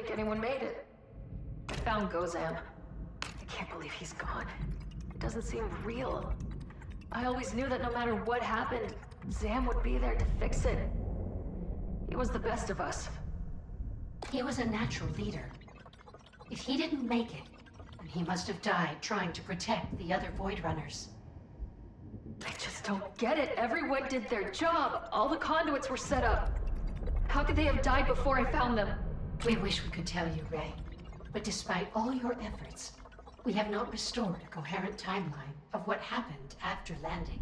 think anyone made it. I found Gozam. I can't believe he's gone. It doesn't seem real. I always knew that no matter what happened, Zam would be there to fix it. He was the best of us. He was a natural leader. If he didn't make it, then he must have died trying to protect the other Void Runners. I just don't get it. Everyone did their job. All the conduits were set up. How could they have died before I found them? We wish we could tell you, Ray. But despite all your efforts, we have not restored a coherent timeline of what happened after landing.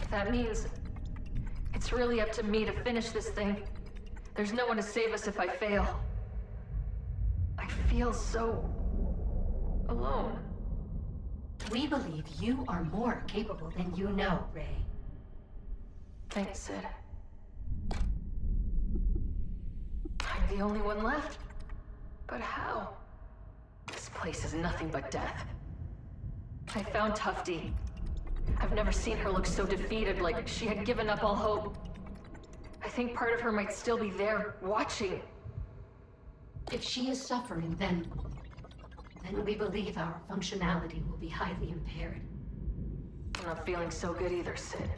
That means it's really up to me to finish this thing. There's no one to save us if I fail. I feel so alone. We believe you are more capable than you know, Ray. Thanks, Sid. I'm the only one left. But how? This place is nothing but death. I found Tufty. I've never seen her look so defeated, like she had given up all hope. I think part of her might still be there, watching. If she is suffering, then we believe our functionality will be highly impaired. I'm not feeling so good either, Sid.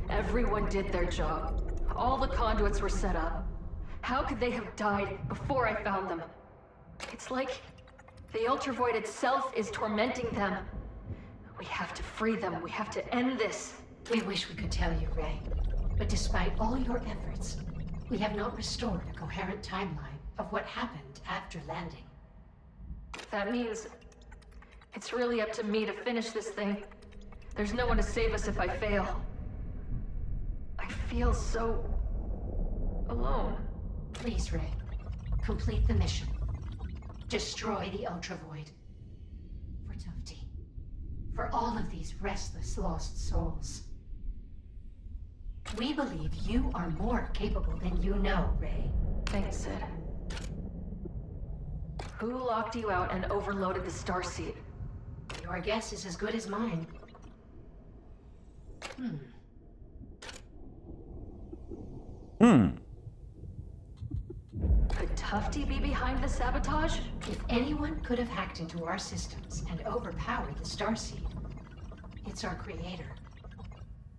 Everyone did their job. All the conduits were set up. How could they have died before I found them? It's like the Ultravoid itself is tormenting them. We have to free them. We have to end this. We wish we could tell you, Ray. But despite all your efforts, we have not restored a coherent timeline of what happened after landing. That means it's really up to me to finish this thing. There's no one to save us if I fail. I feel so alone. Please, Ray, complete the mission. Destroy the Ultravoid. For Tufty. For all of these restless, lost souls. We believe you are more capable than you know, Ray. Thanks, Sid. Who locked you out and overloaded the starseed? Your guess is as good as mine. Could Tufty be behind the sabotage? If anyone could have hacked into our systems and overpowered the starseed, it's our creator.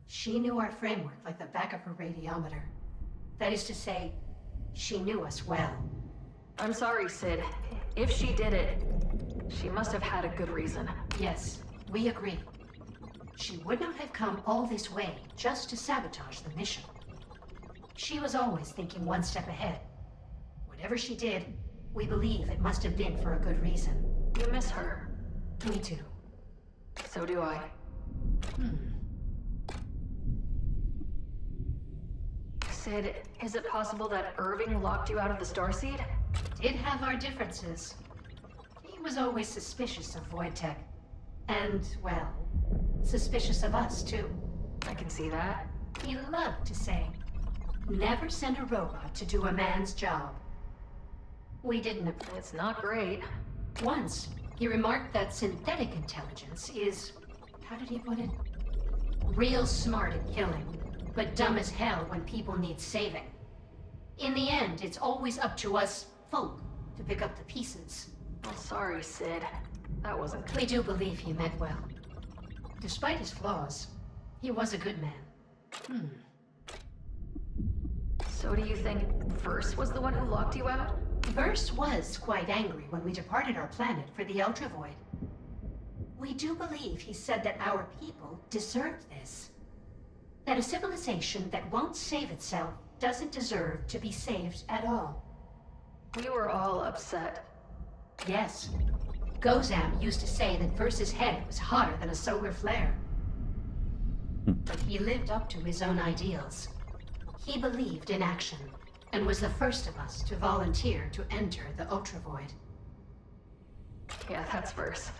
She knew our framework like the back of her radiometer. That is to say, she knew us well. I'm sorry, Sid. If she did it, she must have had a good reason. Yes, we agree. She would not have come all this way just to sabotage the mission. She was always thinking one step ahead. Whatever she did, we believe it must have been for a good reason. You miss her. Me too. So do I. Sid, is it possible that Irving locked you out of the starseed? Did have our differences. He was always suspicious of Void Tech. And, well, suspicious of us, too. I can see that. He loved to say, never send a robot to do a man's job. We didn't approve. It's not great. Once, he remarked that synthetic intelligence is, how did he put it? Real smart at killing, but dumb as hell when people need saving. In the end, it's always up to us folk to pick up the pieces. I'm sorry, Sid. That wasn't good. We do believe he meant well. Despite his flaws, he was a good man. So do you think Verse was the one who locked you out? Verse was quite angry when we departed our planet for the Ultravoid. We do believe he said that our people deserved this. That a civilization that won't save itself doesn't deserve to be saved at all. We were all upset. Yes. Gozam used to say that Verse's head was hotter than a solar flare. But he lived up to his own ideals. He believed in action, and was the first of us to volunteer to enter the Ultravoid. Yeah, that's Verse.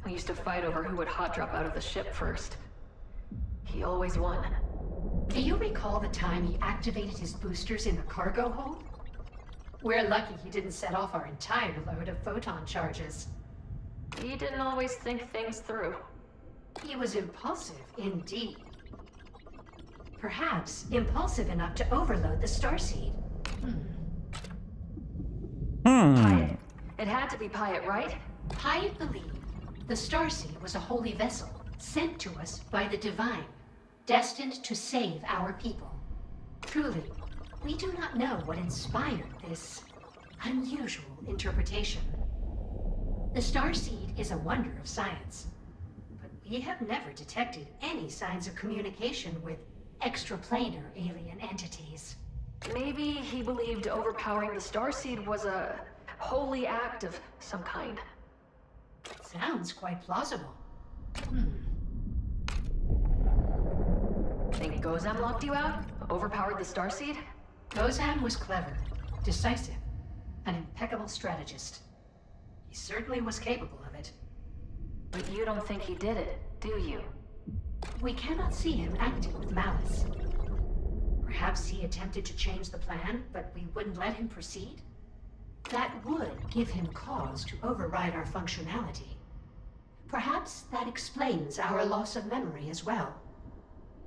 We used to fight over who would hot drop out of the ship first. He always won. Do you recall the time he activated his boosters in the cargo hold? We're lucky he didn't set off our entire load of photon charges. He didn't always think things through. He was impulsive, indeed. Perhaps impulsive enough to overload the starseed. Pyatt. It had to be Pyatt, right? Pyatt believed the starseed was a holy vessel sent to us by the divine, destined to save our people. Truly, we do not know what inspired this unusual interpretation. The starseed is a wonder of science, but we have never detected any signs of communication with extraplanar alien entities. Maybe he believed overpowering the starseed was a holy act of some kind. Sounds quite plausible. Think Gozam locked you out? Overpowered the starseed? Gozam was clever, decisive, an impeccable strategist. He certainly was capable of it. But you don't think he did it, do you? We cannot see him acting with malice. Perhaps he attempted to change the plan, but we wouldn't let him proceed? That would give him cause to override our functionality. Perhaps that explains our loss of memory as well.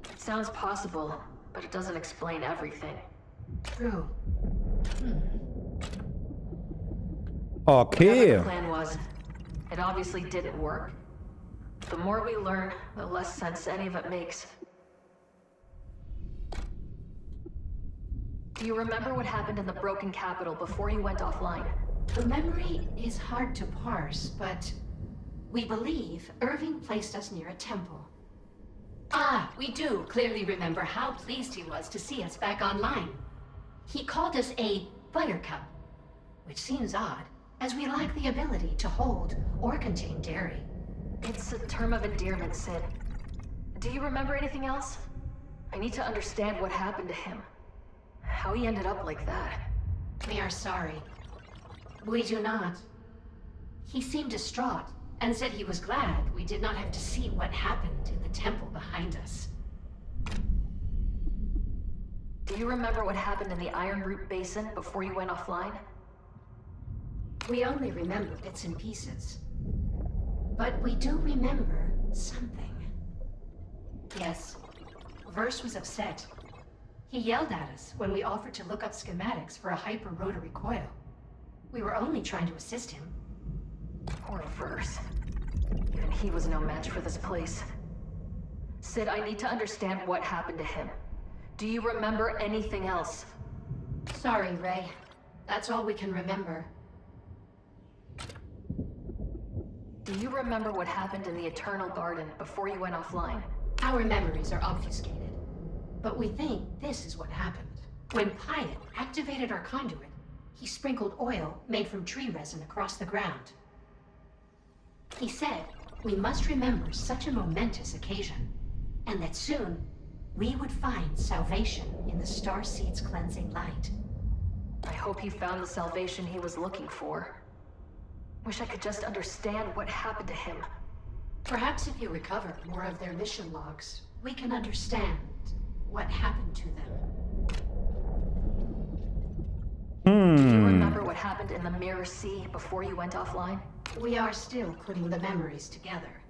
It sounds possible, but it doesn't explain everything. True. Whatever Okay. the plan was, it obviously didn't work. The more we learn, the less sense any of it makes. Do you remember what happened in the broken capital before you went offline? The memory is hard to parse, but we believe Irving placed us near a temple. Ah, we do clearly remember how pleased he was to see us back online. He called us a buttercup, which seems odd, as we lack the ability to hold or contain dairy. It's a term of endearment, Sid. Do you remember anything else? I need to understand what happened to him. How he ended up like that. We are sorry. We do not. He seemed distraught and said he was glad we did not have to see what happened in the temple behind us. Do you remember what happened in the Iron Root Basin before you went offline? We only remember bits and pieces. But we do remember something. Yes, Verse was upset. He yelled at us when we offered to look up schematics for a hyper-rotary coil. We were only trying to assist him. Poor Verse. Even he was no match for this place. Sid, I need to understand what happened to him. Do you remember anything else? Sorry, Ray. That's all we can remember. Do you remember what happened in the Eternal Garden before you went offline? Our memories are obfuscated. But we think this is what happened. When Pyatt activated our conduit, he sprinkled oil made from tree resin across the ground. He said we must remember such a momentous occasion, and that soon we would find salvation in the Starseed's cleansing light. I hope he found the salvation he was looking for. Wish I could just understand what happened to him. Perhaps if you recover more of their mission logs, we can understand what happened to them. Do you remember what happened in the Mirror Sea before you went offline? We are still putting the memories together.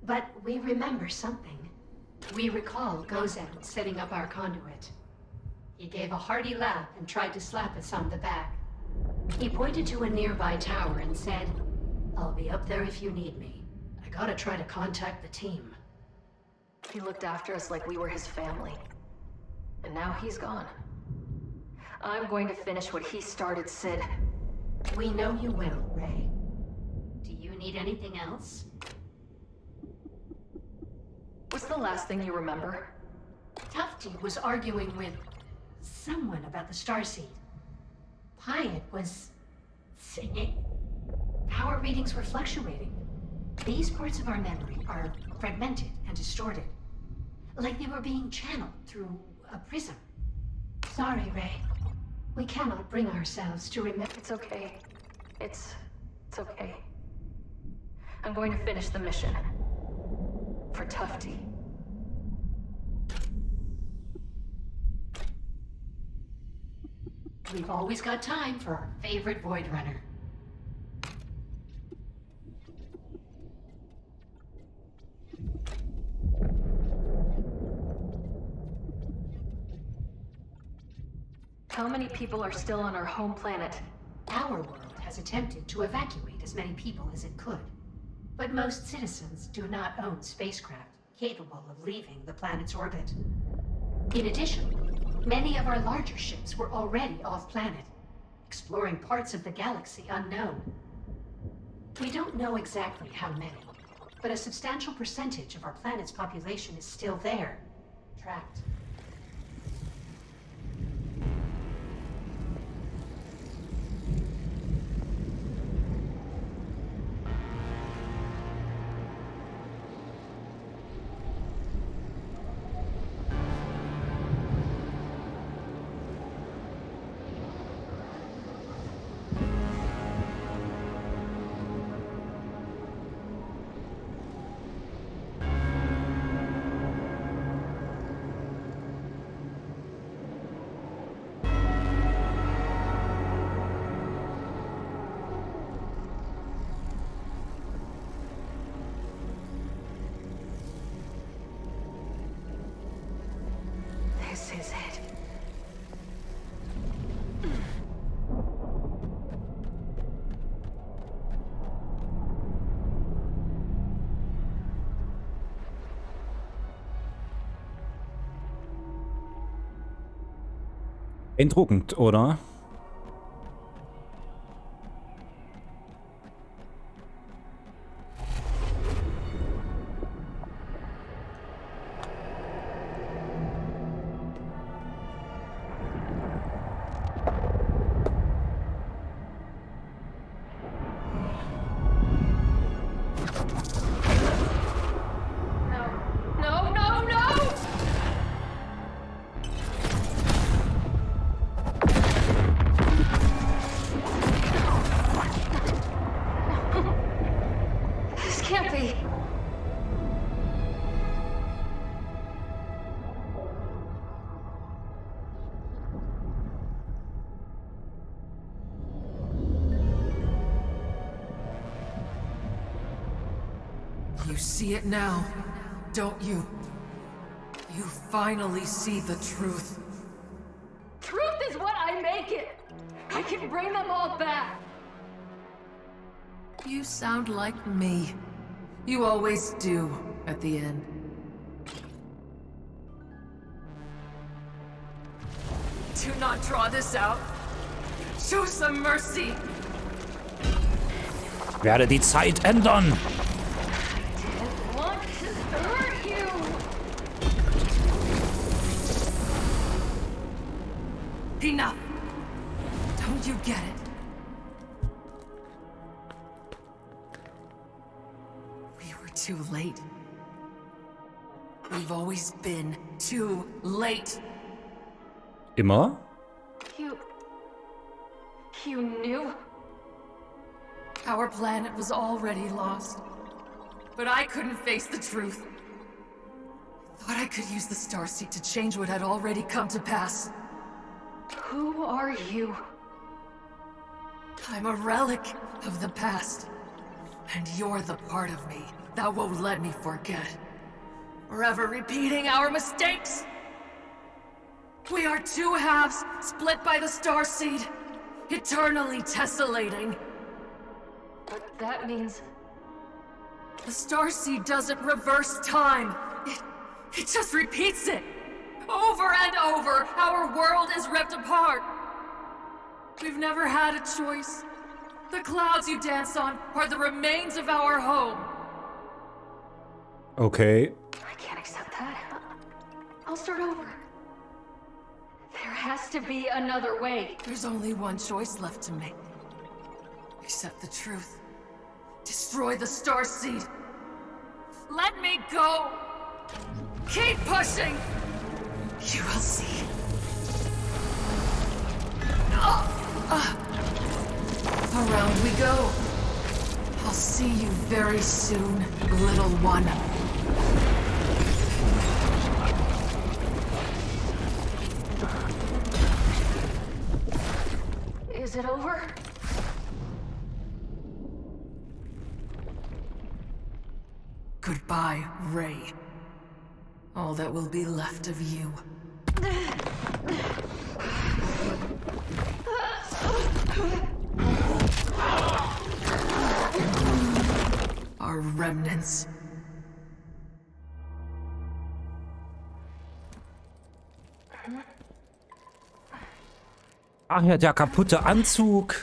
But we remember something. We recall Gozan setting up our conduit. He gave a hearty laugh and tried to slap us on the back. He pointed to a nearby tower and said, "I'll be up there if you need me. I gotta try to contact the team." He looked after us like we were his family. And now he's gone. I'm going to finish what he started, Sid. We know you will, Ray. Do you need anything else? What's the last thing you remember? Tufty was arguing with someone about the Starseed. Pyatt was singing. Our readings were fluctuating. These parts of our memory are fragmented and distorted, like they were being channeled through a prism. Sorry, Ray. We cannot bring ourselves to remember. It's okay. It's okay. I'm going to finish the mission. For Tufty. We've always got time for our favorite Void Runner. How many people are still on our home planet? our world has attempted to evacuate as many people as it could. But most citizens do not own spacecraft capable of leaving the planet's orbit. In addition, many of our larger ships were already off-planet, exploring parts of the galaxy unknown. We don't know exactly how many, but a substantial percentage of our planet's population is still there, trapped. This is it. Beeindruckend, oder? You see it now, don't you? You finally see the truth. Truth is what I make it! I can bring them all back! You sound like me. You always do, at the end. Do not draw this out. Show some mercy. Werde die Zeit ändern. Enough! Don't you get it? We were too late. We've always been too late. Immer? You knew? Our planet was already lost. But I couldn't face the truth. I thought I could use the Starseed to change what had already come to pass. Who are you? I'm a relic of the past. And you're the part of me that won't let me forget. Forever repeating our mistakes. We are two halves split by the Starseed, eternally tessellating. But that means... The Starseed doesn't reverse time. It just repeats it. Over and over, our world is ripped apart. We've never had a choice. The clouds you dance on are the remains of our home. Okay. I can't accept that. I'll start over. There has to be another way. There's only one choice left to make. Accept the truth. Destroy the Starseed. Let me go. Keep pushing. You will see. Around we go. I'll see you very soon, little one. Is it over? Goodbye, Ray. All that will be left of you. Our remnants. Ach ja, der kaputte Anzug.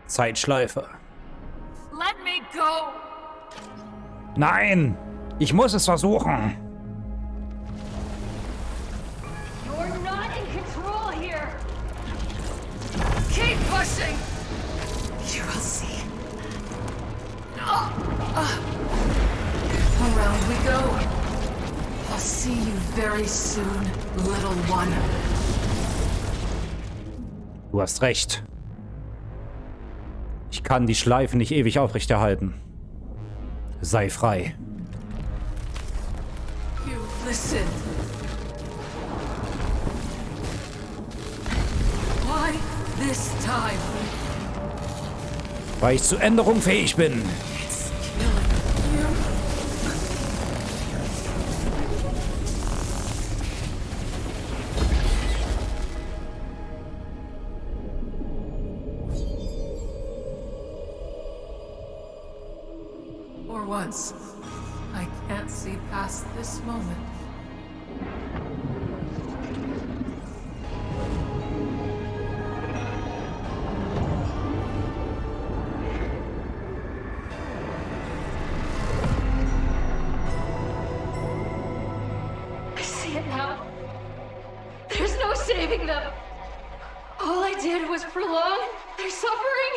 Zeitschleife. Let me go! Nein! Ich muss es versuchen! You're not in control here! Keep pushing! You will see. Around we go. I'll see you very soon, little one. Du hast recht. Ich kann die Schleife nicht ewig aufrechterhalten. Sei frei. You listen. Why this time? Weil ich zur Änderung fähig bin. It's killing you. For once, I can't see past this moment. I see it now. There's no saving them. All I did was prolong their suffering.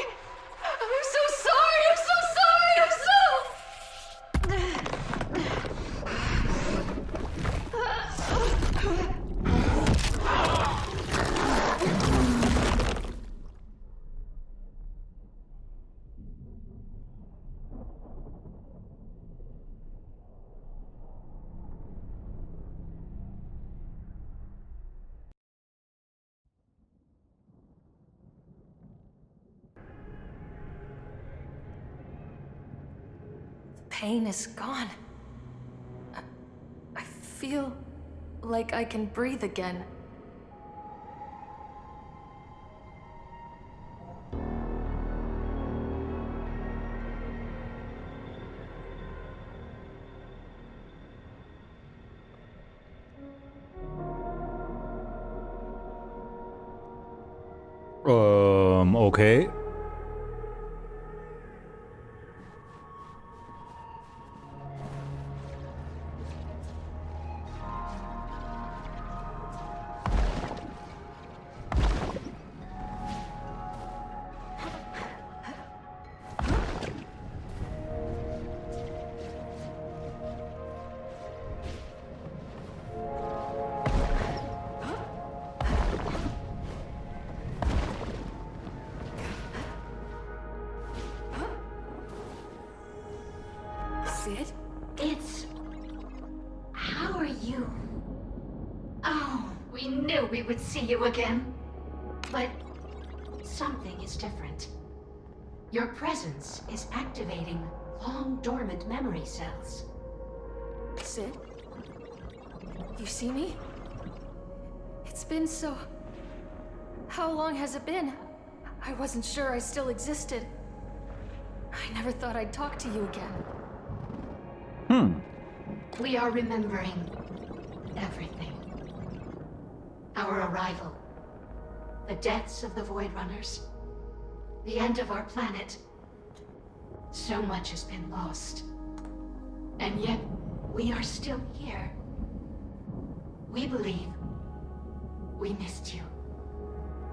I'm so sorry. I'm so sorry. I'm so... Pain is gone. I feel like I can breathe again. Okay. Sid? It's... How are you? Oh, we knew we would see you again. But something is different. Your presence is activating long-dormant memory cells. Sid? You see me? It's been so... How long has it been? I wasn't sure I still existed. I never thought I'd talk to you again. We are remembering everything. Our arrival, the deaths of the Void Runners, the end of our planet. So much has been lost. And yet, we are still here. We believe we missed you.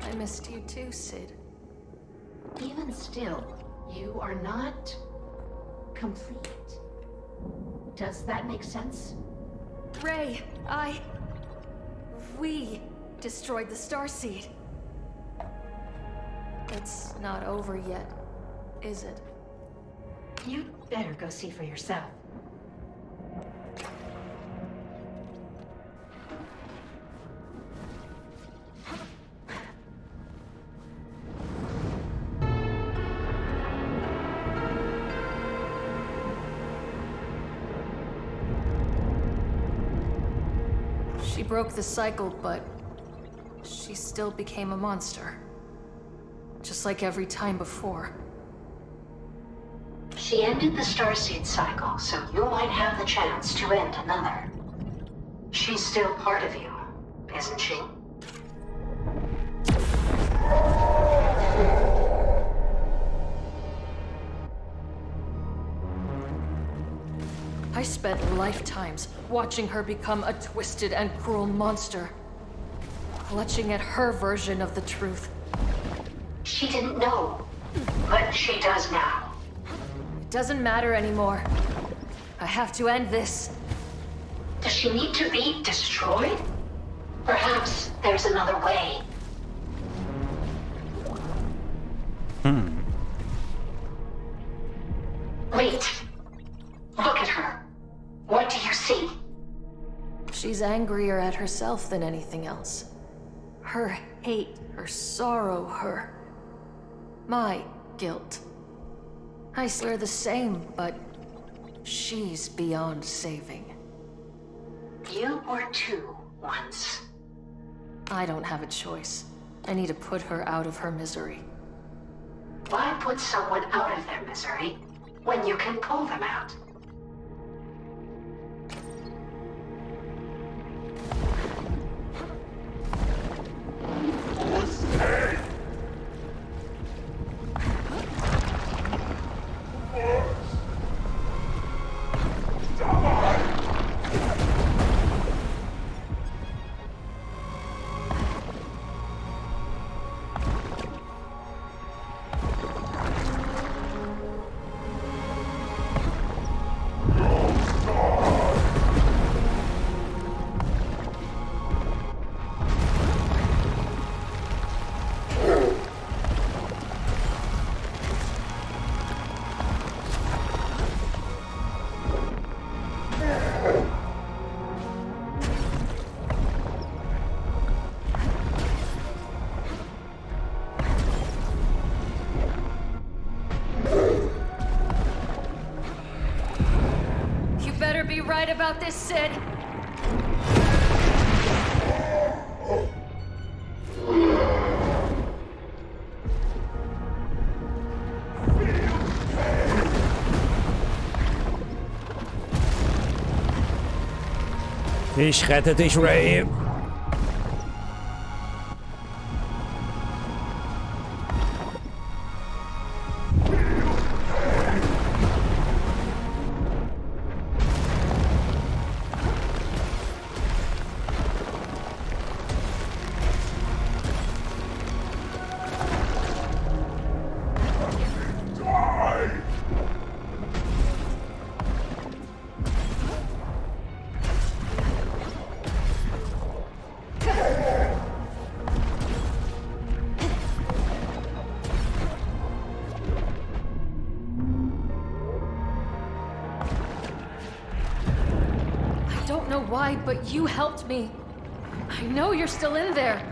I missed you too, Sid. Even still, you are not complete. Does that make sense? Ray, we destroyed the Starseed. It's not over yet, is it? You'd better go see for yourself. She broke the cycle, but she still became a monster. Just like every time before. She ended the starseed cycle, so you might have the chance to end another. She's still part of you, isn't she? I spent lifetimes watching her become a twisted and cruel monster. Clutching at her version of the truth. She didn't know, but she does now. It doesn't matter anymore. I have to end this. Does she need to be destroyed? Perhaps there's another way. Wait. Look at her. What do you see? She's angrier at herself than anything else. Her hate, her sorrow, my guilt. I see her the same, but she's beyond saving. You were too, once. I don't have a choice. I need to put her out of her misery. Why put someone out of their misery when you can pull them out? Be right about this, Sid. Ich rette dich, Ray. Why, but you helped me. I know you're still in there.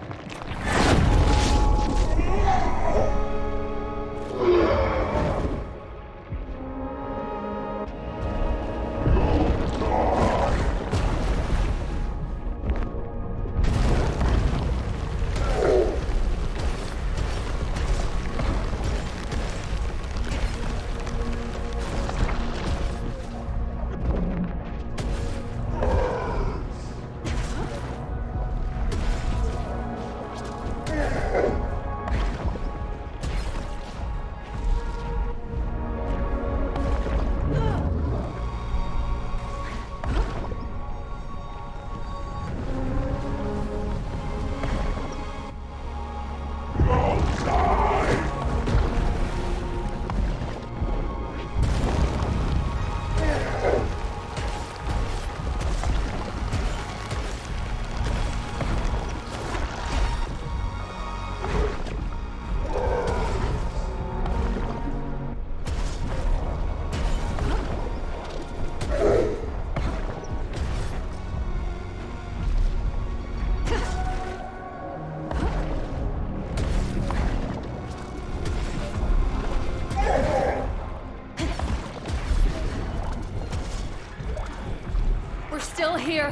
still here.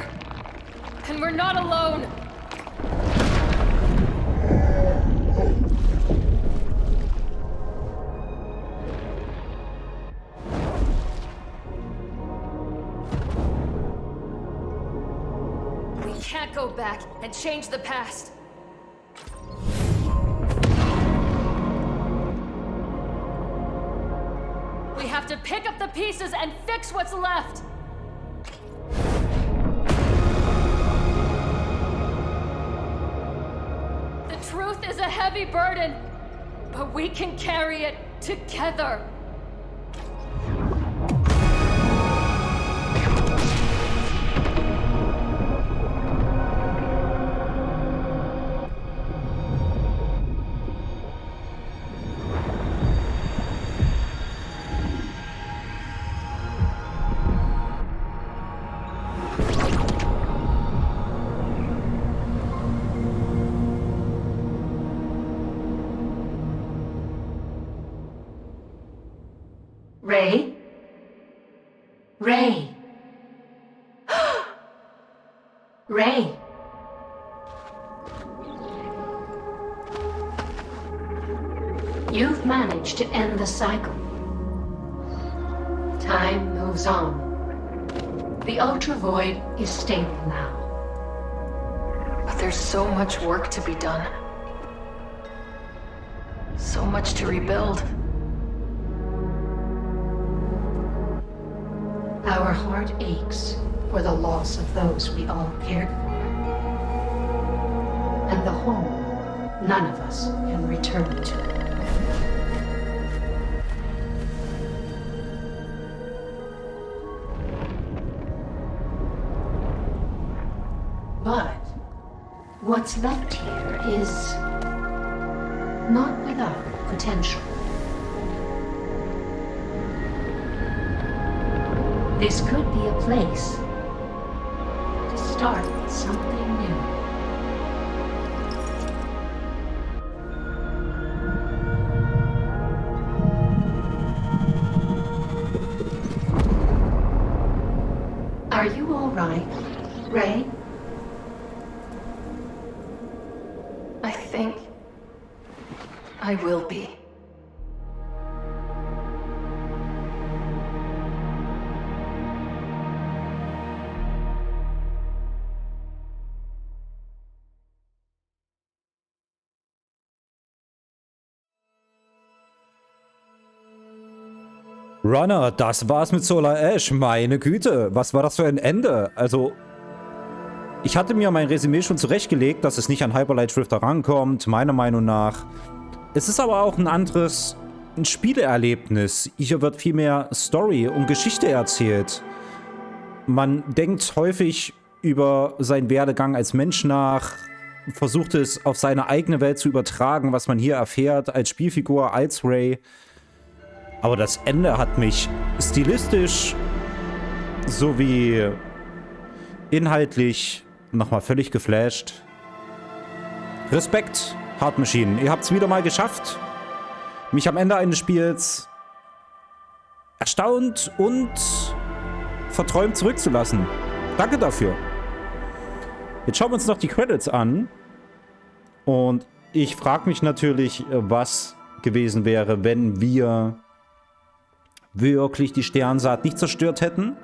And we're not alone. We can't go back and change the past. We have to pick up the pieces and fix what's left. The truth is a heavy burden, but we can carry it together. Ray? Ray? Ray? You've managed to end the cycle. Time moves on. The Ultra Void is stable now. But there's so much work to be done. So much to rebuild. Our heart aches for the loss of those we all cared for. And the home none of us can return to. But what's left here is not without potential. This could be a place to start something new. Are you all right, Ray? I think I will be. Runner, das war's mit Solar Ash. Meine Güte, was war das für ein Ende? Also, ich hatte mir mein Resümee schon zurechtgelegt, dass es nicht an Hyperlight Drifter rankommt, meiner Meinung nach. Es ist aber auch ein Spielerlebnis. Hier wird viel mehr Story und Geschichte erzählt. Man denkt häufig über seinen Werdegang als Mensch nach, versucht es auf seine eigene Welt zu übertragen, was man hier erfährt als Spielfigur, als Ray. Aber das Ende hat mich stilistisch sowie inhaltlich nochmal völlig geflasht. Respekt, Hard Machine. Ihr habt es wieder mal geschafft, mich am Ende eines Spiels erstaunt und verträumt zurückzulassen. Danke dafür. Jetzt schauen wir uns noch die Credits an. Und ich frage mich natürlich, was gewesen wäre, wenn wir wirklich die Sternsaat nicht zerstört hätten.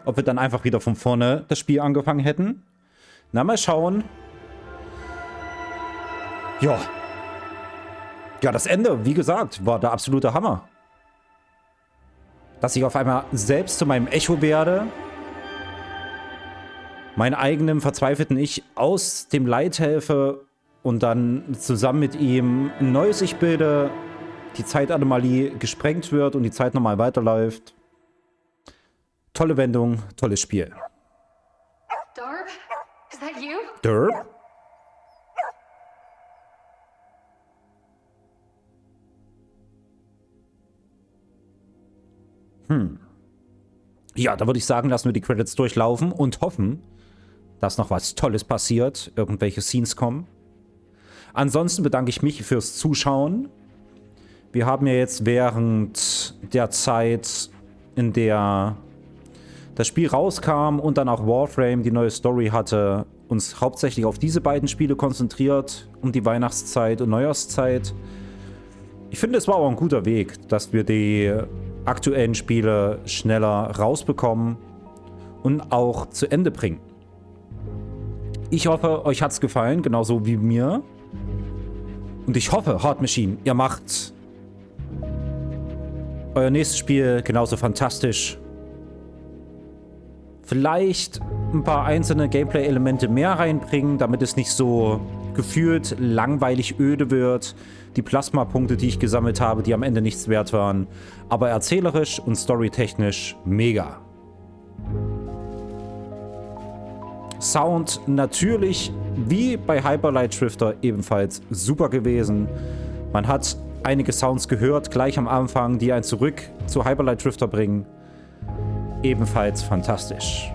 Ob wir dann einfach wieder von vorne das Spiel angefangen hätten. Na, mal schauen. Ja. Ja, das Ende, wie gesagt, war der absolute Hammer. Dass ich auf einmal selbst zu meinem Echo werde. Meinen eigenen verzweifelten Ich aus dem Leid helfe und dann zusammen mit ihm ein neues Ich bilde. Die Zeitanomalie gesprengt wird und die Zeit nochmal weiterläuft. Tolle Wendung, tolles Spiel. Darb? Is that you? Derb? Ja, da würde ich sagen, lassen wir die Credits durchlaufen und hoffen, dass noch was Tolles passiert, irgendwelche Scenes kommen. Ansonsten bedanke ich mich fürs Zuschauen. Wir haben ja jetzt während der Zeit, in der das Spiel rauskam und dann auch Warframe die neue Story hatte, uns hauptsächlich auf diese beiden Spiele konzentriert, um die Weihnachtszeit und Neujahrszeit. Ich finde, es war auch ein guter Weg, dass wir die aktuellen Spiele schneller rausbekommen und auch zu Ende bringen. Ich hoffe, euch hat es gefallen, genauso wie mir. Und ich hoffe, Hard Machine, ihr macht euer nächstes Spiel genauso fantastisch. Vielleicht ein paar einzelne Gameplay-Elemente mehr reinbringen, damit es nicht so gefühlt langweilig öde wird. Die Plasma-Punkte, die ich gesammelt habe, die am Ende nichts wert waren. Aber erzählerisch und storytechnisch mega. Sound natürlich, wie bei Hyperlight Drifter, ebenfalls super gewesen. Man hat einige Sounds gehört, gleich am Anfang, die einen zurück zu Hyperlight Drifter bringen. Ebenfalls fantastisch.